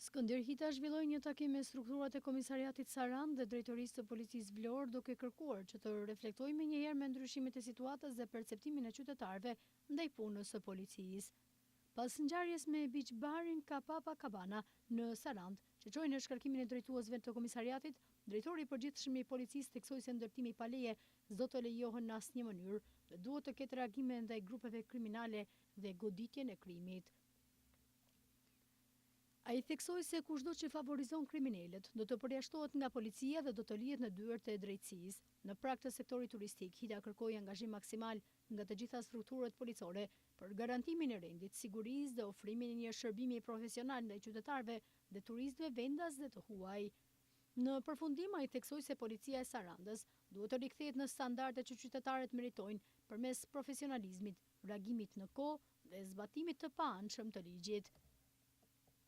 Skënder Hita zhvilloi një takim me strukturat e Komisariatit Sarandë dhe Drejtorisë të Policisë Vlorë, duke kërkuar që të reflektojë menjëherë me ndryshimet e situatës dhe perceptimin e qytetarëve ndaj punës së policisë. Pas ngjarjes me Beach Barin Kapapa në Sarandë, që çoi në shkarkimin e drejtuesve të komisariatit, drejtori i përgjithshëm i policisë theksoi se ndërtimi pa leje s'do të lejohen në asnjë mënyrë dhe duhet të ketë reagime ndaj grupeve kriminale dhe goditjen e krimit. Ai theksoi se kushdo që favorizon kriminalët do të përjashtohet nga policia dhe do të lihet në dyert e drejtësisë. Në prag të sektorit turistik, Hita kërkoi angazhim maksimal nga të gjitha strukturat policore për garantimin e rendit, sigurisë dhe ofrimin e një shërbimi profesional ndaj qytetarëve dhe turistëve vendas dhe të huaj. Në përfundim, ai theksoi se policia e Sarandës duhet të rikthehet në standardet që qytetarët meritojnë përmes profesionalizmit, reagimit në kohë dhe zbatimit të paanshëm të ligjit.